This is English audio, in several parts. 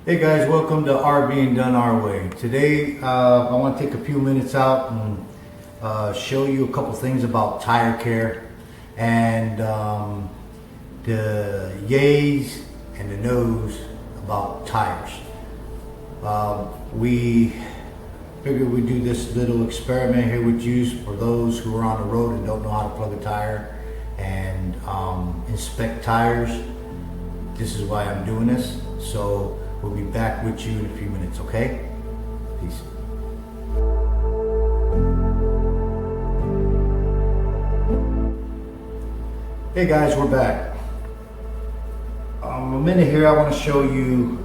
Hey guys, welcome to R Being Done Our Way. Today I want to take a few minutes out and show you a couple things about tire care and the yays and the no's about tires. We figured we'd do this little experiment here with you for those who are on the road and don't know how to plug a tire and inspect tires. This is why I'm doing this. So we'll be back with you in a few minutes, okay? Peace. Hey guys, we're back. A minute here, I want to show you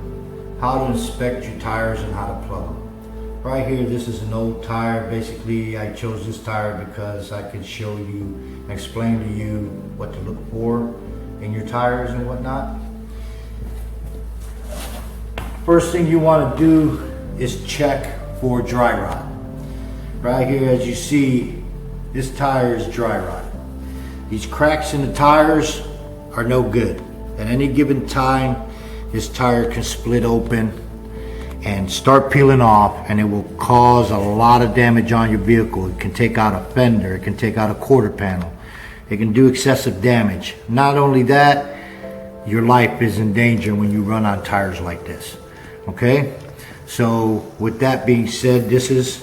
how to inspect your tires and how to plug them. Right here, this is an old tire. Basically, I chose this tire because I can show you and explain to you what to look for in your tires and whatnot. First thing you want to do is check for dry rot. Right here, as you see, this tire is dry rot. These cracks in the tires are no good. At any given time, this tire can split open and start peeling off, and it will cause a lot of damage on your vehicle. It can take out a fender, it can take out a quarter panel, it can do excessive damage. Not only that, your life is in danger when you run on tires like this. Okay, so with that being said, this is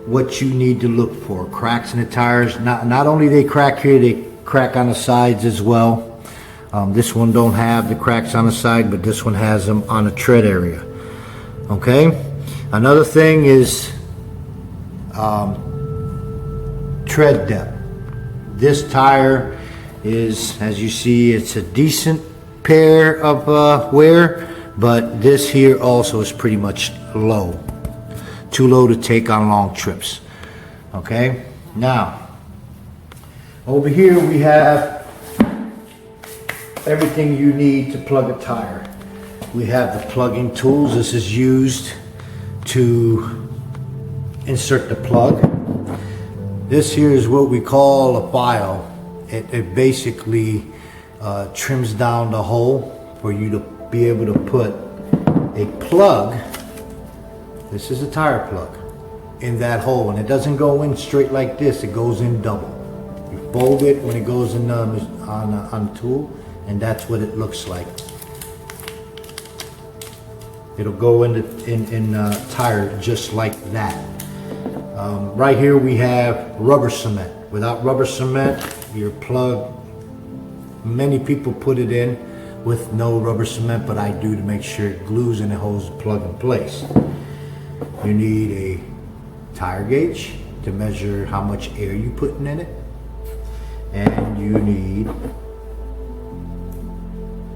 what you need to look for. Cracks in the tires. Not only they crack here, they crack on the sides as well. This one don't have the cracks on the side, but this one has them on the tread area. Okay, another thing is tread depth. This tire is, as you see, it's a decent pair of wear. But this here also is pretty much low. Too low to take on long trips. Okay? Now, over here we have everything you need to plug a tire. We have the plugging tools. This is used to insert the plug. This here is what we call a file. It basically trims down the hole for you to be able to put a plug, this is a tire plug, in that hole, and it doesn't go in straight like this, it goes in double. You fold it when it goes in on the tool, and that's what it looks like. It'll go in the tire just like that. Right here we have rubber cement. Without rubber cement, your plug, many people put it in with no rubber cement, but I do to make sure it glues and it holds the plug in place. You need a tire gauge to measure how much air you're putting in it, and you need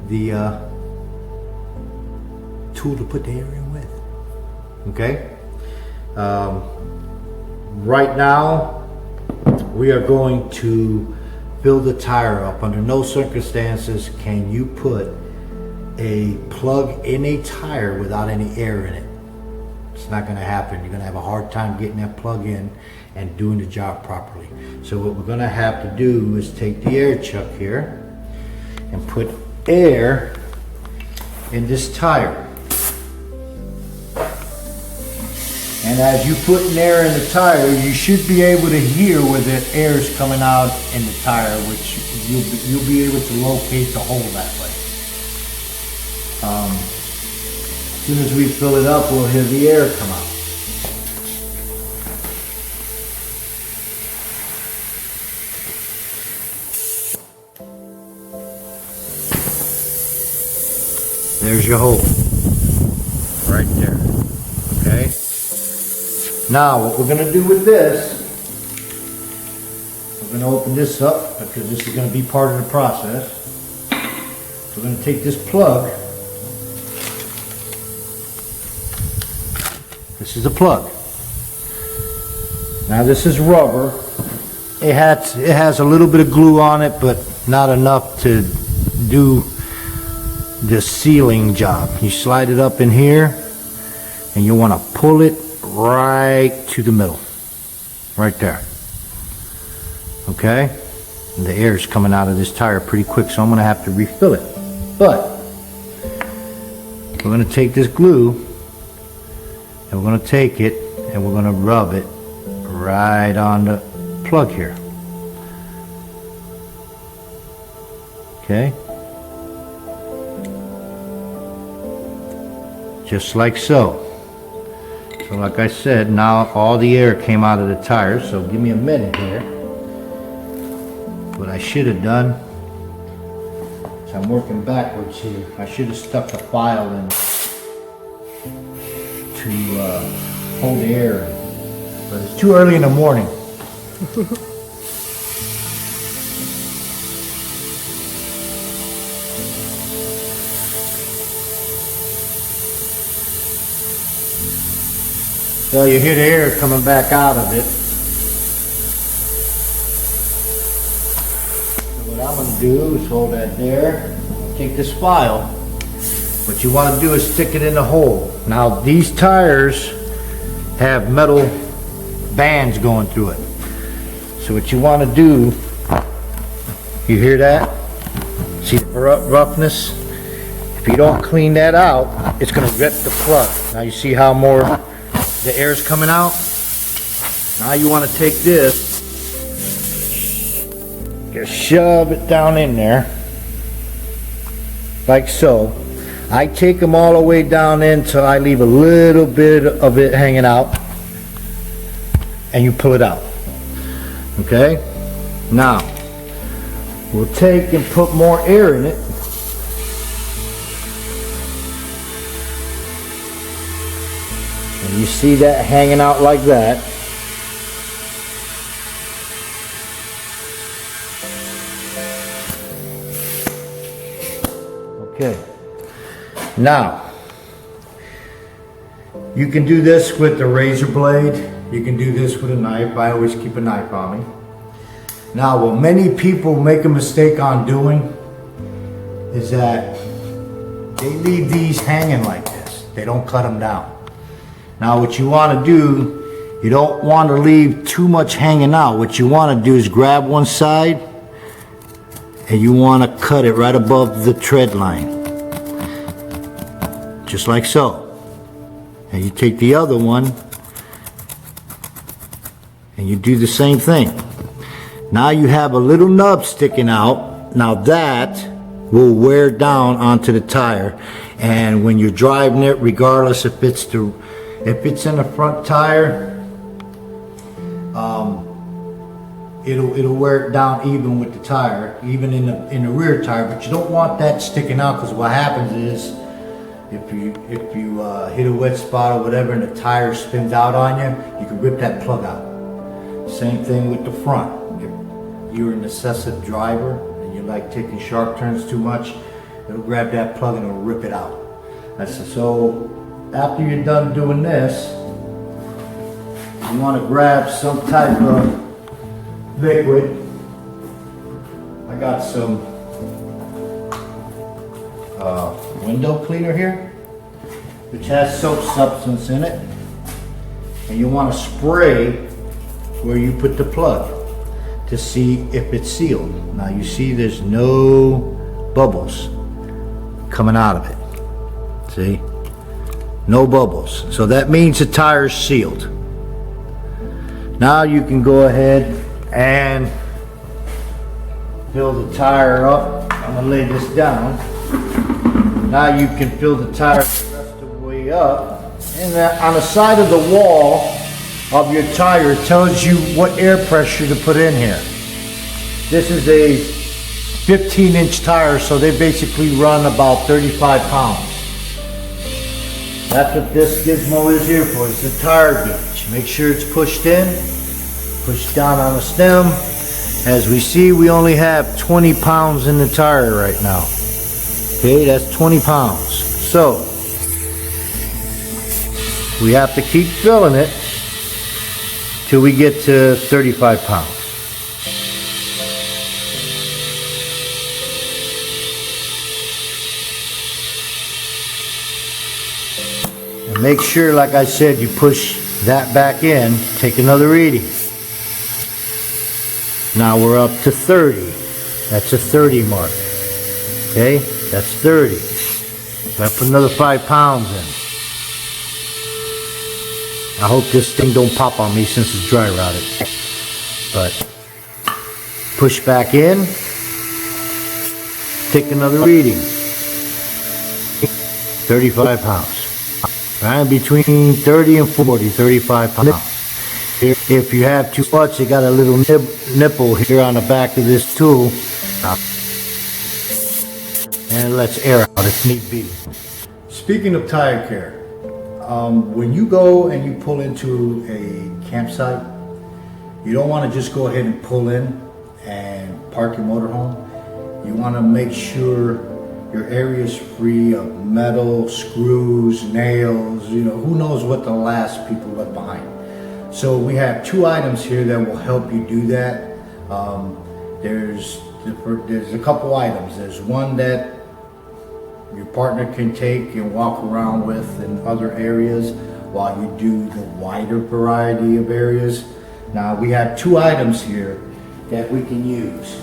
the tool to put the air in with. Okay? Right now we are going to fill the tire up. Under no circumstances can you put a plug in a tire without any air in it. It's not going to happen. You're going to have a hard time getting that plug in and doing the job properly. So what we're going to have to do is take the air chuck here and put air in this tire. And as you put air in the tire, you should be able to hear where the air is coming out in the tire, which you'll be able to locate the hole that way. As soon as we fill it up, we'll hear the air come out. There's your hole, right there, okay? Now, what we're going to do with this, we're going to open this up because this is going to be part of the process. We're going to take this plug. This is a plug. Now, this is rubber. It has a little bit of glue on it, but not enough to do the sealing job. You slide it up in here, and you want to pull it right to the middle, right there. Okay, and the air is coming out of this tire pretty quick, so I'm going to have to refill it. But we're going to take this glue and we're going to take it and we're going to rub it right on the plug here. Okay, just like so. So like I said, now all the air came out of the tires, so give me a minute here. What I should have done is, I'm working backwards here, I should have stuck the file in to hold the air in, but it's too early in the morning. So you hear the air coming back out of it. So what I'm going to do is hold that there, take this file. What you want to do is stick it in the hole. Now these tires have metal bands going through it. So what you want to do, you hear that? See the roughness? If you don't clean that out, it's going to rip the plug. Now you see how more the air is coming out. Now you want to take this, just shove it down in there, like so. I take them all the way down in till I leave a little bit of it hanging out, and you pull it out. Okay? Now, we'll take and put more air in it. You see that hanging out like that. Okay. Now, you can do this with the razor blade. You can do this with a knife. I always keep a knife on me. Now, what many people make a mistake on doing is that they leave these hanging like this. They don't cut them down. Now what you want to do, you don't want to leave too much hanging out. What you want to do is grab one side and you want to cut it right above the tread line. Just like so. And you take the other one and you do the same thing. Now you have a little nub sticking out. Now that will wear down onto the tire, and when you're driving it, regardless if it's in the front tire, it'll wear it down even with the tire, even in the rear tire. But you don't want that sticking out, because what happens is if you hit a wet spot or whatever and the tire spins out on you, you can rip that plug out. Same thing with the front. If you're an excessive driver and you like taking sharp turns too much, it'll grab that plug and it'll rip it out. So after you're done doing this, you want to grab some type of liquid. I got some window cleaner here, which has soap substance in it, and you want to spray where you put the plug to see if it's sealed. Now you see there's no bubbles coming out of it. See? No bubbles. So that means the tire's sealed. Now you can go ahead and fill the tire up. I'm going to lay this down. Now you can fill the tire the rest of the way up. And on the side of the wall of your tire, it tells you what air pressure to put in here. This is a 15-inch tire, so they basically run about 35 pounds. That's what this gizmo is here for. It's a tire gauge. Make sure it's pushed in, pushed down on the stem. As we see, we only have 20 pounds in the tire right now. Okay, that's 20 pounds. So, we have to keep filling it till we get to 35 pounds. And make sure, like I said, you push that back in, take another reading. Now we're up to 30. That's a 30 mark. Okay, that's 30. So I put another 5 pounds in. I hope this thing don't pop on me since it's dry rotted. But push back in, take another reading. 35 pounds. Right, between 30 and 40, 35 pounds. If you have too much, you got a little nipple here on the back of this tool. And it lets air out if need be. Speaking of tire care, when you go and you pull into a campsite, you don't want to just go ahead and pull in and park your motorhome. You want to make sure your area is free of metal, screws, nails, you know, who knows what the last people left behind. So we have 2 items here that will help you do that. There's a couple items. There's one that your partner can take and walk around with in other areas while you do the wider variety of areas. Now we have 2 items here that we can use.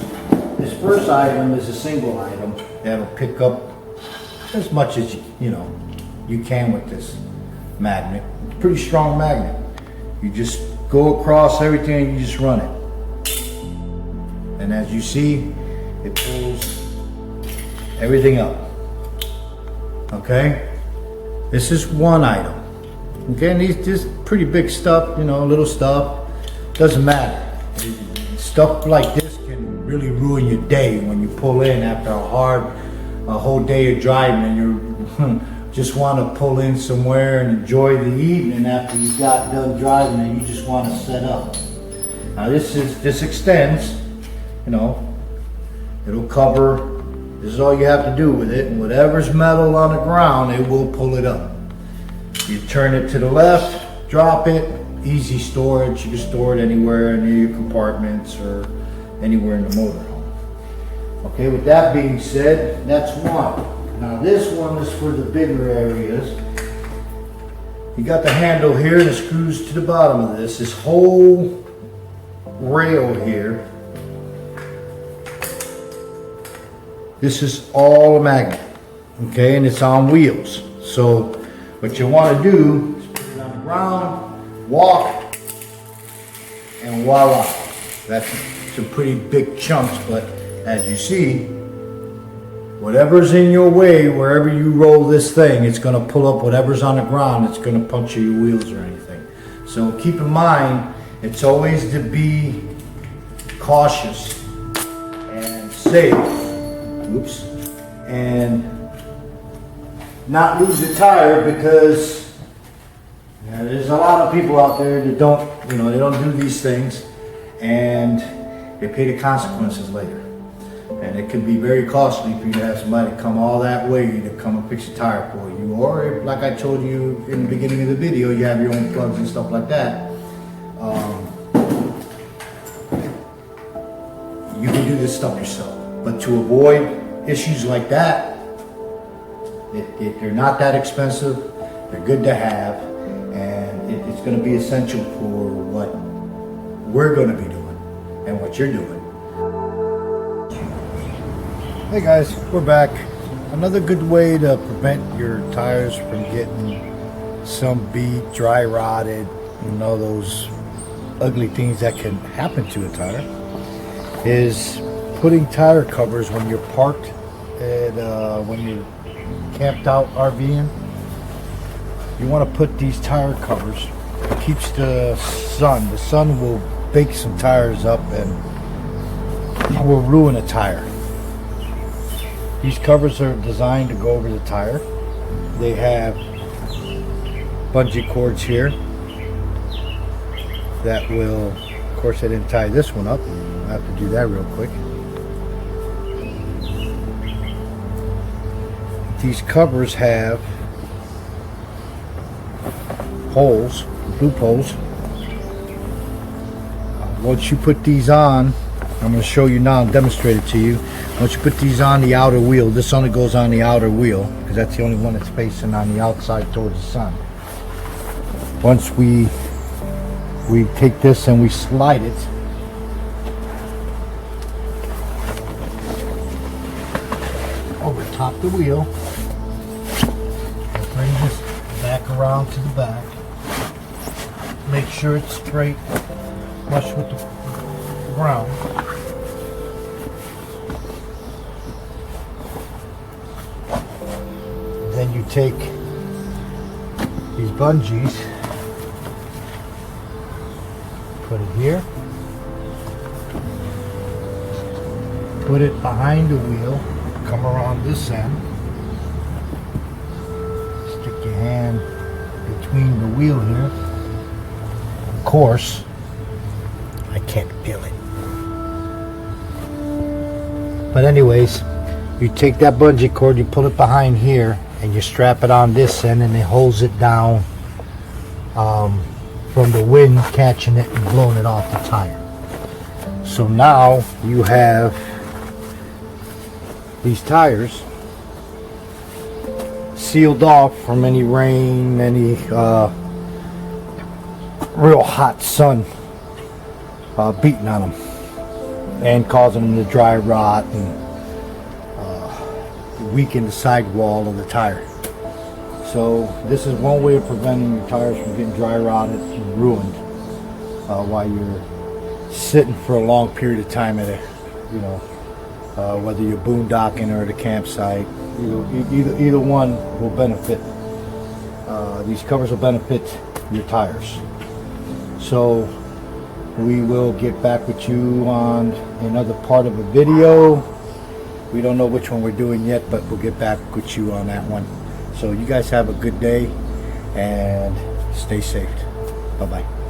This first item is a single item that'll pick up as much as you can with this magnet. It's a pretty strong magnet. You just go across everything and you just run it. And as you see, it pulls everything up. Okay? This is one item. Okay, and these just pretty big stuff, little stuff, doesn't matter. Stuff like this can really ruin your day when you pull in after a whole day of driving and you just want to pull in somewhere and enjoy the evening after you got done driving and you just want to set up. Now this extends, it'll cover. This is all you have to do with it, and whatever's metal on the ground, it will pull it up. You turn it to the left, drop it, easy storage. You can store it anywhere near your compartments or anywhere in the motorhome. Okay, with that being said, that's one. Now this one is for the bigger areas. You got the handle here and it screws to the bottom of this. This whole rail here, this is all a magnet, okay, and it's on wheels. So what you want to do is put it on the ground, walk, and voila. That's some pretty big chunks, but as you see, whatever's in your way, wherever you roll this thing, it's going to pull up whatever's on the ground. It's going to puncture your wheels or anything. So keep in mind, it's always to be cautious and safe. Oops. And not lose a tire, because there's a lot of people out there that don't, they don't do these things, and they pay the consequences later. And it can be very costly for you to have somebody come all that way to come and fix a tire for you. Or if, like I told you in the beginning of the video, you have your own plugs and stuff like that. You can do this stuff yourself. But to avoid issues like that, they're not that expensive. They're good to have. And it's going to be essential for what we're going to be doing and what you're doing. Hey guys, we're back. Another good way to prevent your tires from getting some beat, dry rotted, those ugly things that can happen to a tire, is putting tire covers when you're parked and when you're camped out RVing. You want to put these tire covers. It keeps the sun will bake some tires up and will ruin a tire. These covers are designed to go over the tire. They have bungee cords here that will, of course I didn't tie this one up. I have to do that real quick. These covers have holes, loopholes. Once you put these on, I'm going to show you now and demonstrate it to you. Once you put these on the outer wheel, this only goes on the outer wheel because that's the only one that's facing on the outside towards the sun. Once we take this and we slide it over top the wheel, around to the back. Make sure it's straight, flush with the ground. Then you take these bungees, put it here, put it behind the wheel, come around this end, stick your hand between the wheel here. Of course, I can't feel it. But anyways, you take that bungee cord, you pull it behind here, and you strap it on this end, and it holds it down from the wind catching it and blowing it off the tire. So now you have these tires sealed off from any rain, any real hot sun beating on them and causing them to dry rot and weaken the sidewall of the tire. So this is one way of preventing your tires from getting dry rotted and ruined while you're sitting for a long period of time at a, whether you're boondocking or at a campsite. Either one will benefit. These covers will benefit your tires. So we will get back with you on another part of a video. We don't know which one we're doing yet, but we'll get back with you on that one. So you guys have a good day and stay safe. Bye-bye.